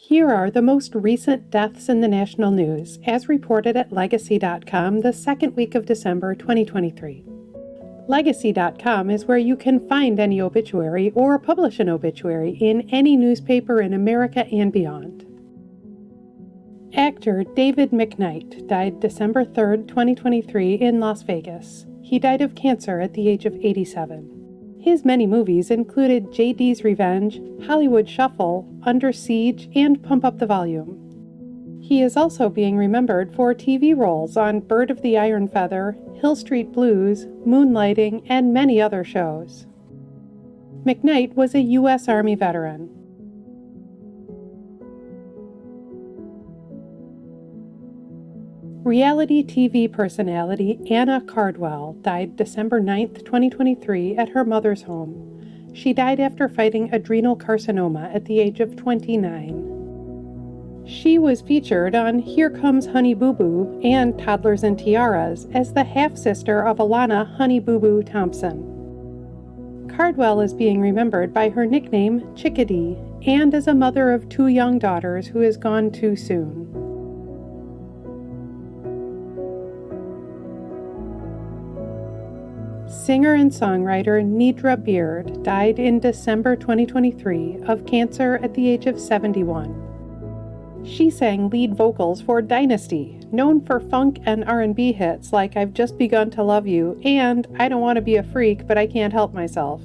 Here are the most recent deaths in the national news, as reported at Legacy.com the second week of December 2023. Legacy.com is where you can find any obituary or publish an obituary in any newspaper in America and beyond. Actor David McKnight died December 3, 2023 in Las Vegas. He died of cancer at the age of 87. His many movies included J.D.'s Revenge, Hollywood Shuffle, Under Siege, and Pump Up the Volume. He is also being remembered for TV roles on Bird of the Iron Feather, Hill Street Blues, Moonlighting, and many other shows. McKnight was a U.S. Army veteran. Reality TV personality Anna Cardwell died December 9, 2023 at her mother's home. She died after fighting adrenal carcinoma at the age of 29. She was featured on Here Comes Honey Boo Boo and Toddlers and Tiaras as the half-sister of Alana Honey Boo Boo Thompson. Cardwell is being remembered by her nickname Chickadee and as a mother of 2 young daughters who has gone too soon. Singer and songwriter Nidra Beard died in December 2023 of cancer at the age of 71. She sang lead vocals for Dynasty, known for funk and R&B hits like I've Just Begun to Love You and I Don't Want to Be a Freak But I Can't Help Myself.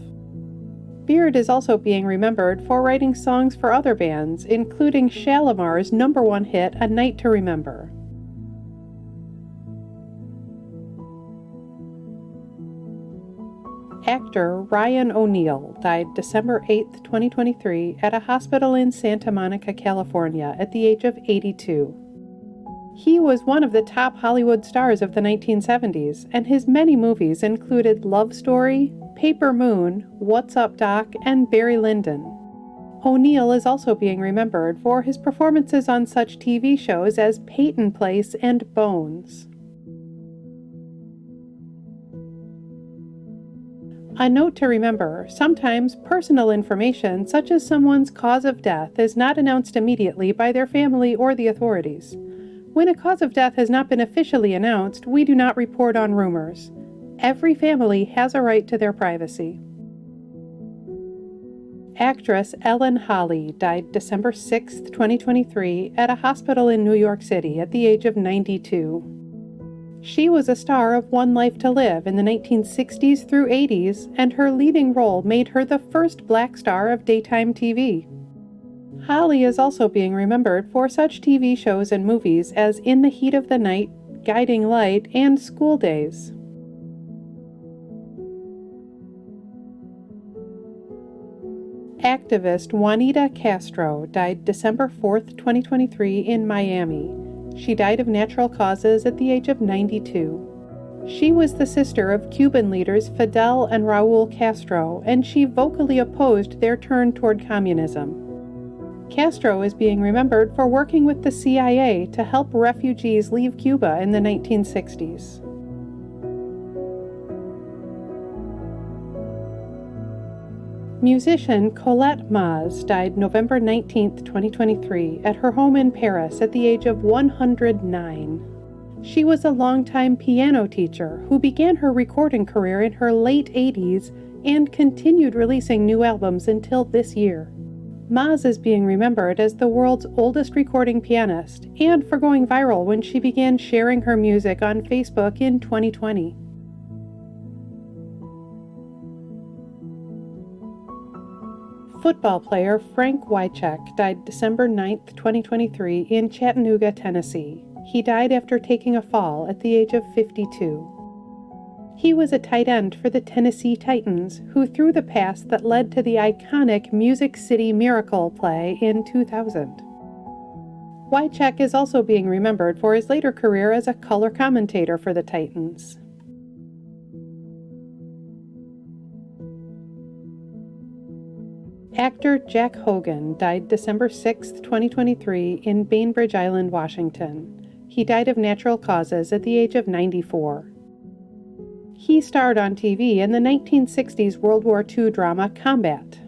Beard is also being remembered for writing songs for other bands, including Shalimar's #1 hit A Night to Remember. Actor Ryan O'Neal died December 8, 2023 at a hospital in Santa Monica, California at the age of 82. He was one of the top Hollywood stars of the 1970s, and his many movies included Love Story, Paper Moon, What's Up Doc, and Barry Lyndon. O'Neal is also being remembered for his performances on such TV shows as Peyton Place and Bones. A note to remember, sometimes personal information such as someone's cause of death is not announced immediately by their family or the authorities. When a cause of death has not been officially announced, we do not report on rumors. Every family has a right to their privacy. Actress Ellen Holly died December 6, 2023 at a hospital in New York City at the age of 92. She was a star of One Life to Live in the 1960s through 80s, and her leading role made her the first black star of daytime TV. Holly is also being remembered for such TV shows and movies as In the Heat of the Night, Guiding Light, and School Days. Activist Juanita Castro died December 4, 2023 in Miami. She died of natural causes at the age of 92. She was the sister of Cuban leaders Fidel and Raul Castro, and she vocally opposed their turn toward communism. Castro is being remembered for working with the CIA to help refugees leave Cuba in the 1960s. Musician Colette Maze died November 19, 2023, at her home in Paris at the age of 109. She was a longtime piano teacher who began her recording career in her late 80s and continued releasing new albums until this year. Maze is being remembered as the world's oldest recording pianist and for going viral when she began sharing her music on Facebook in 2020. Football player Frank Wycheck died December 9, 2023 in Chattanooga, Tennessee. He died after taking a fall at the age of 52. He was a tight end for the Tennessee Titans, who threw the pass that led to the iconic Music City Miracle play in 2000. Wycheck is also being remembered for his later career as a color commentator for the Titans. Actor Jack Hogan died December 6, 2023 in Bainbridge Island, Washington. He died of natural causes at the age of 94. He starred on TV in the 1960s World War II drama Combat.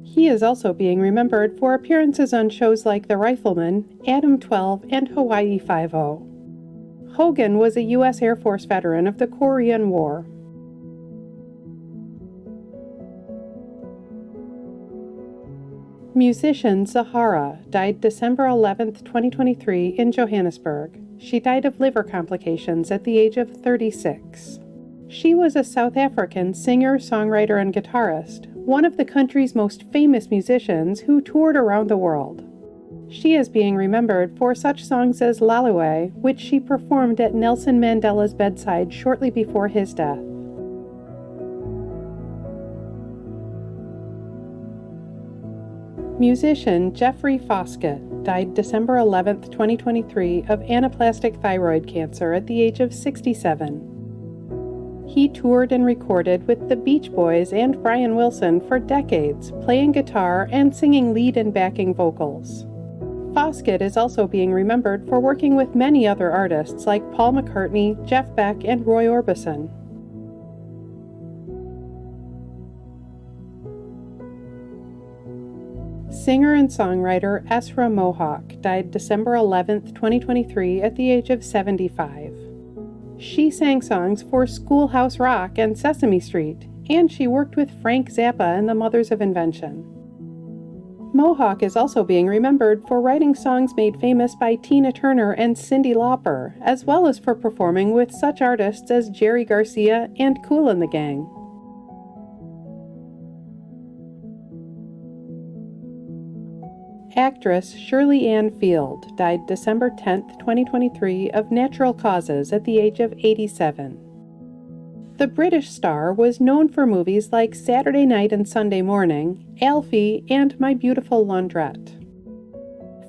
He is also being remembered for appearances on shows like The Rifleman, Adam 12, and Hawaii Five-0. Hogan was a U.S. Air Force veteran of the Korean War. Musician Zahara died December 11, 2023 in Johannesburg. She died of liver complications at the age of 36. She was a South African singer, songwriter, and guitarist, one of the country's most famous musicians who toured around the world. She is being remembered for such songs as Lalue, which she performed at Nelson Mandela's bedside shortly before his death. Musician Jeffrey Foskett died December 11, 2023 of anaplastic thyroid cancer at the age of 67. He toured and recorded with the Beach Boys and Brian Wilson for decades, playing guitar and singing lead and backing vocals. Foskett is also being remembered for working with many other artists like Paul McCartney, Jeff Beck, and Roy Orbison. Singer and songwriter Esra Mohawk died December 11, 2023 at the age of 75. She sang songs for Schoolhouse Rock and Sesame Street, and she worked with Frank Zappa and the Mothers of Invention. Mohawk is also being remembered for writing songs made famous by Tina Turner and Cyndi Lauper, as well as for performing with such artists as Jerry Garcia and Kool and the Gang. Actress Shirley Anne Field died December 10, 2023 of natural causes at the age of 87. The British star was known for movies like Saturday Night and Sunday Morning, Alfie, and My Beautiful Laundrette.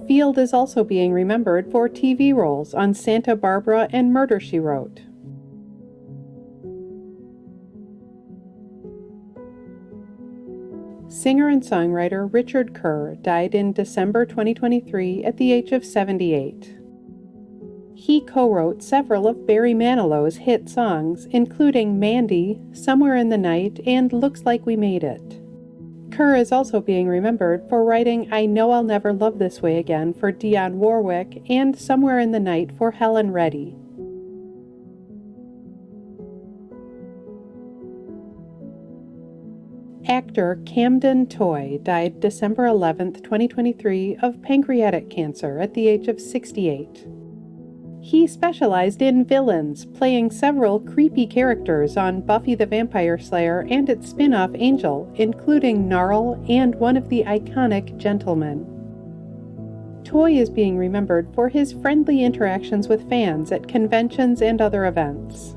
Field is also being remembered for TV roles on Santa Barbara and Murder, She Wrote. Singer and songwriter Richard Kerr died in December 2023 at the age of 78. He co-wrote several of Barry Manilow's hit songs, including Mandy, Somewhere in the Night, and Looks Like We Made It. Kerr is also being remembered for writing I Know I'll Never Love This Way Again for Dionne Warwick and Somewhere in the Night for Helen Reddy. Actor Camden Toy died December 11, 2023 of pancreatic cancer at the age of 68. He specialized in villains, playing several creepy characters on Buffy the Vampire Slayer and its spin-off Angel, including Gnarl and one of the iconic Gentlemen. Toy is being remembered for his friendly interactions with fans at conventions and other events.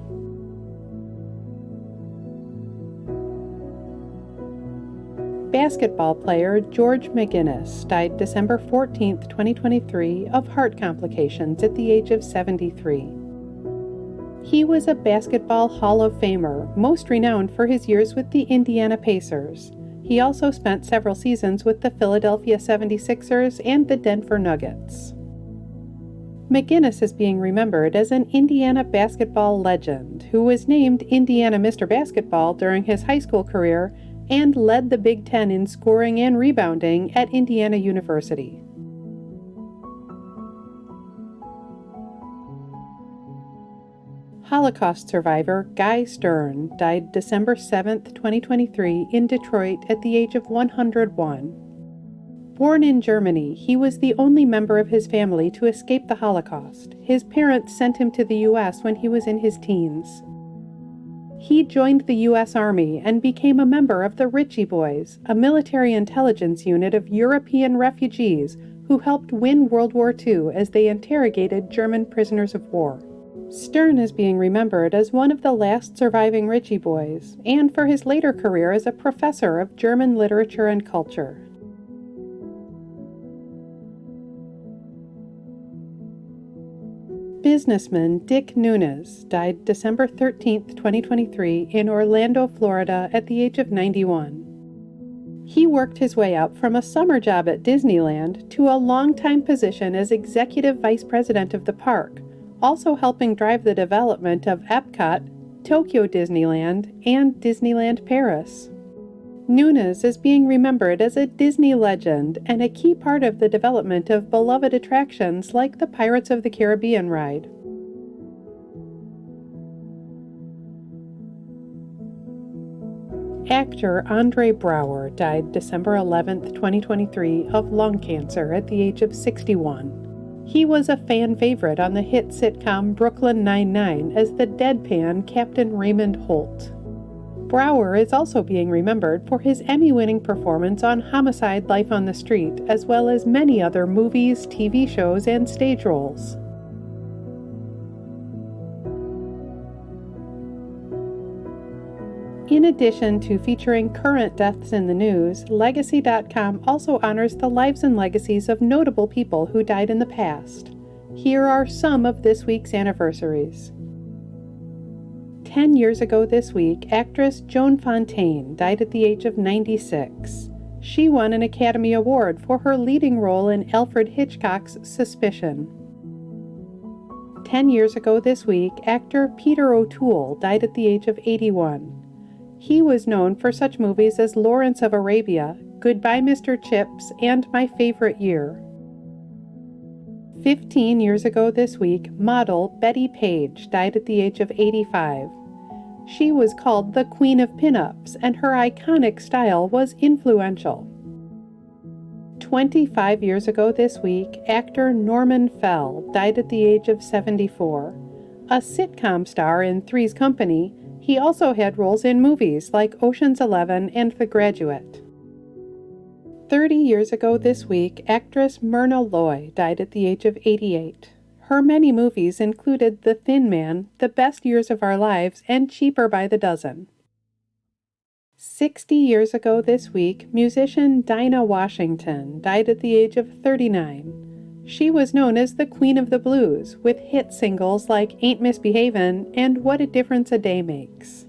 Basketball player George McGinnis died December 14, 2023 of heart complications at the age of 73. He was a Basketball Hall of Famer, most renowned for his years with the Indiana Pacers. He also spent several seasons with the Philadelphia 76ers and the Denver Nuggets. McGinnis is being remembered as an Indiana basketball legend who was named Indiana Mr. Basketball during his high school career and led the Big Ten in scoring and rebounding at Indiana University. Holocaust survivor Guy Stern died December 7, 2023 in Detroit at the age of 101. Born in Germany, he was the only member of his family to escape the Holocaust. His parents sent him to the U.S. when he was in his teens. He joined the U.S. Army and became a member of the Ritchie Boys, a military intelligence unit of European refugees who helped win World War II as they interrogated German prisoners of war. Stern is being remembered as one of the last surviving Ritchie Boys, and for his later career as a professor of German literature and culture. Businessman Dick Nunis died December 13, 2023 in Orlando, Florida at the age of 91. He worked his way up from a summer job at Disneyland to a long-time position as executive vice president of the park, also helping drive the development of Epcot, Tokyo Disneyland, and Disneyland Paris. Nunis is being remembered as a Disney legend and a key part of the development of beloved attractions like the Pirates of the Caribbean ride. Actor Andre Braugher died December 11, 2023, of lung cancer at the age of 61. He was a fan favorite on the hit sitcom Brooklyn Nine-Nine as the deadpan Captain Raymond Holt. Braugher is also being remembered for his Emmy-winning performance on Homicide: Life on the Street, as well as many other movies, TV shows, and stage roles. In addition to featuring current deaths in the news, Legacy.com also honors the lives and legacies of notable people who died in the past. Here are some of this week's anniversaries. 10 years ago this week, actress Joan Fontaine died at the age of 96. She won an Academy Award for her leading role in Alfred Hitchcock's Suspicion. 10 years ago this week, actor Peter O'Toole died at the age of 81. He was known for such movies as Lawrence of Arabia, Goodbye Mr. Chips, and My Favorite Year. 15 years ago this week, model Betty Page died at the age of 85. She was called the Queen of Pinups, and her iconic style was influential. 25 years ago this week, actor Norman Fell died at the age of 74. A sitcom star in Three's Company, he also had roles in movies like Ocean's 11 and The Graduate. 30 years ago this week, actress Myrna Loy died at the age of 88. Her many movies included The Thin Man, The Best Years of Our Lives, and Cheaper by the Dozen. 60 years ago this week, musician Dina Washington died at the age of 39. She was known as the Queen of the Blues, with hit singles like Ain't Misbehavin' and What a Difference a Day Makes.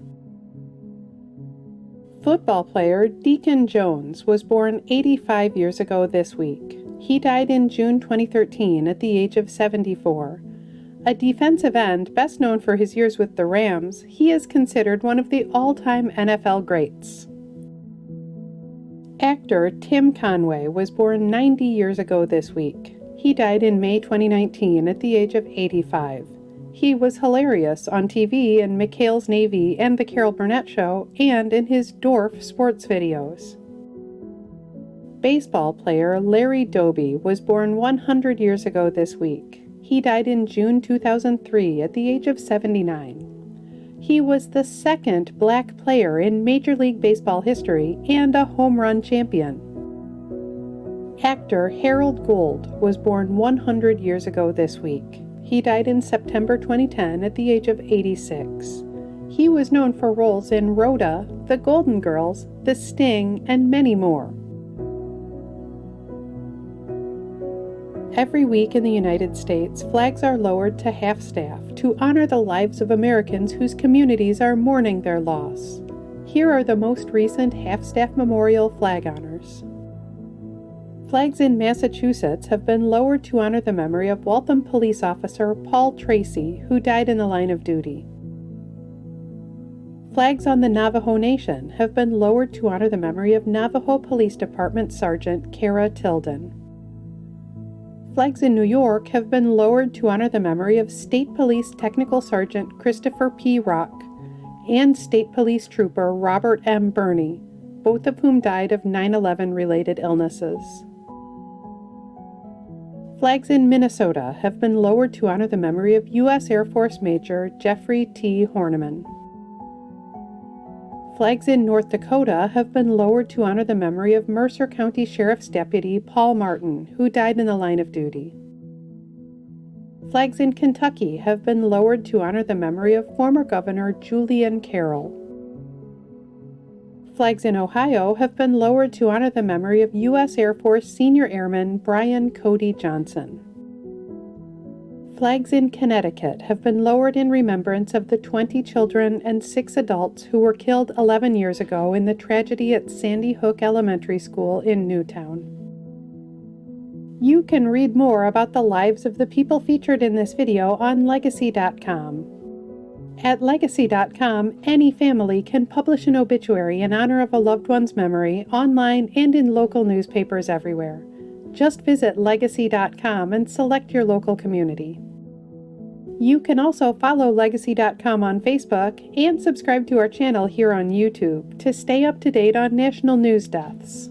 Football player Deacon Jones was born 85 years ago this week. He died in June 2013 at the age of 74. A defensive end best known for his years with the Rams, he is considered one of the all-time NFL greats. Actor Tim Conway was born 90 years ago this week. He died in May 2019 at the age of 85. He was hilarious on TV in McHale's Navy and The Carol Burnett Show, and in his Dorf sports videos. Baseball player Larry Doby was born 100 years ago this week. He died in June 2003 at the age of 79. He was the second black player in Major League Baseball history and a home run champion. Actor Harold Gould was born 100 years ago this week. He died in September 2010 at the age of 86. He was known for roles in Rhoda, The Golden Girls, The Sting, and many more. Every week in the United States, flags are lowered to half-staff to honor the lives of Americans whose communities are mourning their loss. Here are the most recent half-staff memorial flag honors. Flags in Massachusetts have been lowered to honor the memory of Waltham police officer Paul Tracy, who died in the line of duty. Flags on the Navajo Nation have been lowered to honor the memory of Navajo Police Department Sergeant Kara Tilden. Flags in New York have been lowered to honor the memory of State Police Technical Sergeant Christopher P. Rock and State Police Trooper Robert M. Burney, both of whom died of 9/11 related illnesses. Flags in Minnesota have been lowered to honor the memory of U.S. Air Force Major Jeffrey T. Horniman. Flags in North Dakota have been lowered to honor the memory of Mercer County Sheriff's Deputy Paul Martin, who died in the line of duty. Flags in Kentucky have been lowered to honor the memory of former Governor Julian Carroll. Flags in Ohio have been lowered to honor the memory of U.S. Air Force Senior Airman Brian Cody Johnson. Flags in Connecticut have been lowered in remembrance of the 20 children and 6 adults who were killed 11 years ago in the tragedy at Sandy Hook Elementary School in Newtown. You can read more about the lives of the people featured in this video on Legacy.com. At Legacy.com, any family can publish an obituary in honor of a loved one's memory online and in local newspapers everywhere. Just visit Legacy.com and select your local community. You can also follow Legacy.com on Facebook and subscribe to our channel here on YouTube to stay up to date on national news deaths.